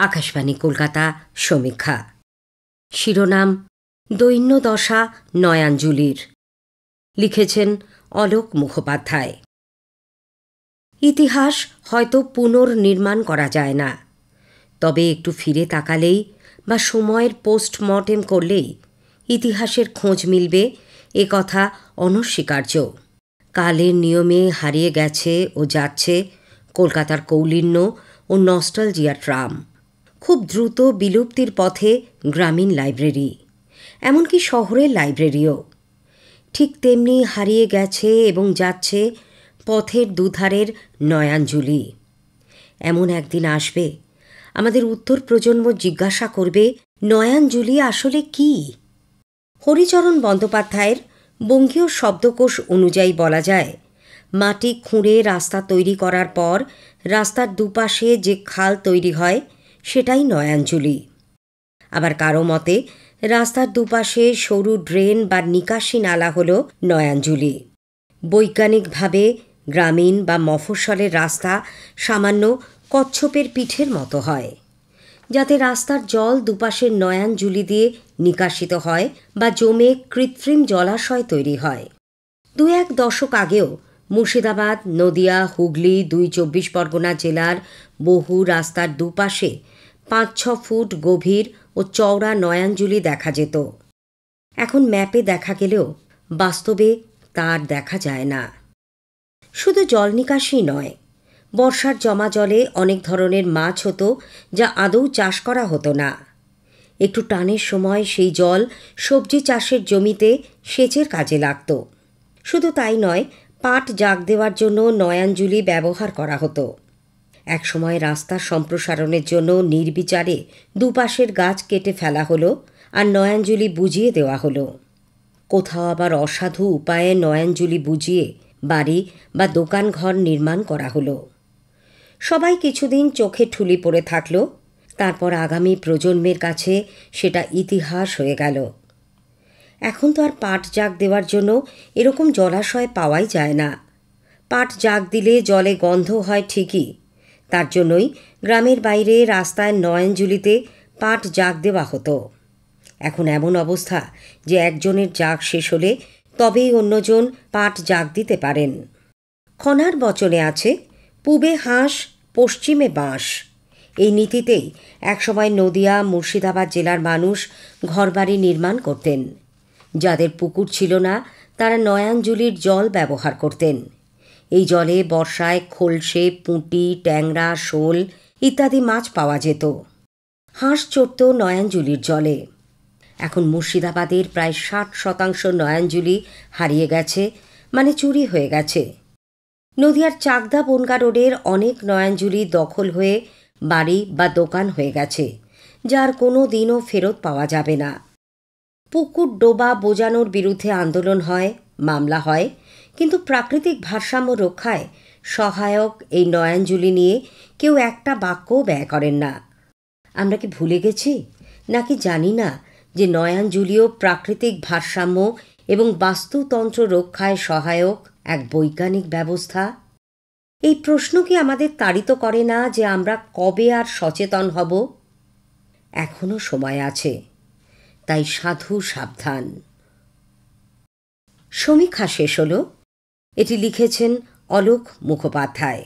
আকাশবাণী কলকাতা সমীক্ষা। শিরোনাম দৈন্যদশা নয়াঞ্জলির। লিখেছেন অলোক মুখোপাধ্যায়। ইতিহাস হয়তো পুনর্নির্মাণ করা যায় না, তবে একটু ফিরে তাকালেই বা সময়ের পোস্টমর্টেম করলেই ইতিহাসের খোঁজ মিলবে, এ কথা অনস্বীকার্য। কালের নিয়মে হারিয়ে গেছে ও যাচ্ছে কলকাতার কৌলিন্য ও নস্টালজিয়ার ট্রাম। খুব দ্রুত বিলুপ্তির পথে গ্রামীণ লাইব্রেরি, এমনকি শহরের লাইব্রেরিও। ঠিক তেমনি হারিয়ে গেছে এবং যাচ্ছে পথের দুধারের নয়াঞ্জলি। এমন একদিন আসবে আমাদের উত্তর প্রজন্ম জিজ্ঞাসা করবে, নয়াঞ্জলি আসলে কি? হরিচরণ বন্দ্যোপাধ্যায়ের বঙ্গীয় শব্দকোষ অনুযায়ী বলা যায়, মাটি খুঁড়ে রাস্তা তৈরি করার পর রাস্তার দুপাশে যে খাল তৈরি হয় সেটাই নয়াঞ্জলি। আবার কারো মতে রাস্তার দুপাশে সরু ড্রেন বা নিকাশি নালা হল নয়াঞ্জলি। বৈজ্ঞানিকভাবে গ্রামীণ বা মফস্বলের রাস্তা সামান্য কচ্ছপের পিঠের মতো হয়, যাতে রাস্তার জল দুপাশের নয়াঞ্জলি দিয়ে নিকাশিত হয় বা জমে কৃত্রিম জলাশয় তৈরি হয়। ২-১ দশক আগেও মুর্শিদাবাদ, নদিয়া, হুগলি, ২ চব্বিশ পরগনা জেলার বহু রাস্তার দুপাশে ৫-৬ ফুট গভীর ও চওড়া নয়াঞ্জলি দেখা যেত। এখন ম্যাপে দেখা গেলেও বাস্তবে তার দেখা যায় না। শুধু জল নিকাশি নয়, বর্ষার জমা জলে অনেক ধরনের মাছ হতো যা আদৌ চাষ করা হতো না। একটু টানের সময় সেই জল সবজি চাষের জমিতে সেচের কাজে লাগত। শুধু তাই নয়, পাট জাগ দেওয়ার জন্য নয়াঞ্জলি ব্যবহার করা হতো। একসময় রাস্তার সম্প্রসারণের জন্য নির্বিচারে দুপাশের গাছ কেটে ফেলা হলো আর নয়াঞ্জলি বুঝিয়ে দেওয়া হলো। কোথাও আবার অসাধু উপায়ে নয়াঞ্জলি বুঝিয়ে বাড়ি বা দোকান ঘর নির্মাণ করা হলো। সবাই কিছুদিন চোখে ঠুলি পড়ে থাকলো, তারপর আগামী প্রজন্মের কাছে সেটা ইতিহাস হয়ে গেল। এখন তো আর পাট জাগ দেওয়ার জন্য এরকম জলাশয় পাওয়াই যায় না। পাট জাগ দিলে জলে গন্ধ হয় ঠিকই, তার জন্যই গ্রামের বাইরে রাস্তায় নয়াঞ্জলিতে পাট জাগ দেওয়া হতো। এখন এমন অবস্থা যে একজনের জাগ শেষ হলে তবেই অন্যজন পাট জাগ দিতে পারেন। খনার বচনে আছে, পূবে হাঁস পশ্চিমে বাঁশ। এই নীতিতেই একসময় নদিয়া, মুর্শিদাবাদ জেলার মানুষ ঘরবাড়ি নির্মাণ করতেন। যাদের পুকুর ছিল না তারা নয়াঞ্জলির জল ব্যবহার করতেন। এই জলে বর্ষায় খোলসে, পুঁটি, ট্যাংরা, শোল ইত্যাদি মাছ পাওয়া যেত। হাঁস চড়ত নয়াঞ্জলির জলে। এখন মুর্শিদাবাদের প্রায় ৬০% নয়াঞ্জলি হারিয়ে গেছে, মানে চুরি হয়ে গেছে। নদিয়ার চাকদা বনগা রোডের অনেক নয়াঞ্জলি দখল হয়ে বাড়ি বা দোকান হয়ে গেছে, যার কোনো দিনও ফেরত পাওয়া যাবে না। পুকুর ডোবা বোজানোর বিরুদ্ধে আন্দোলন হয়, মামলা হয়, কিন্তু প্রাকৃতিক ভারসাম্য রক্ষায় সহায়ক এই নয়াঞ্জলি নিয়ে কেউ একটা বাক্যও ব্যয় করেন না। আমরা কি ভুলে গেছি, নাকি জানি না যে নয়াঞ্জলিও প্রাকৃতিক ভারসাম্য এবং বাস্তুতন্ত্র রক্ষায় সহায়ক এক বৈজ্ঞানিক ব্যবস্থা? এই প্রশ্ন কি আমাদের তাড়িত করে না যে আমরা কবে আর সচেতন হব? এখনো সময় আছে, তাই সাধু সাবধান। সমীক্ষা শেষ হল। এটি লিখেছেন অলোক মুখোপাধ্যায়।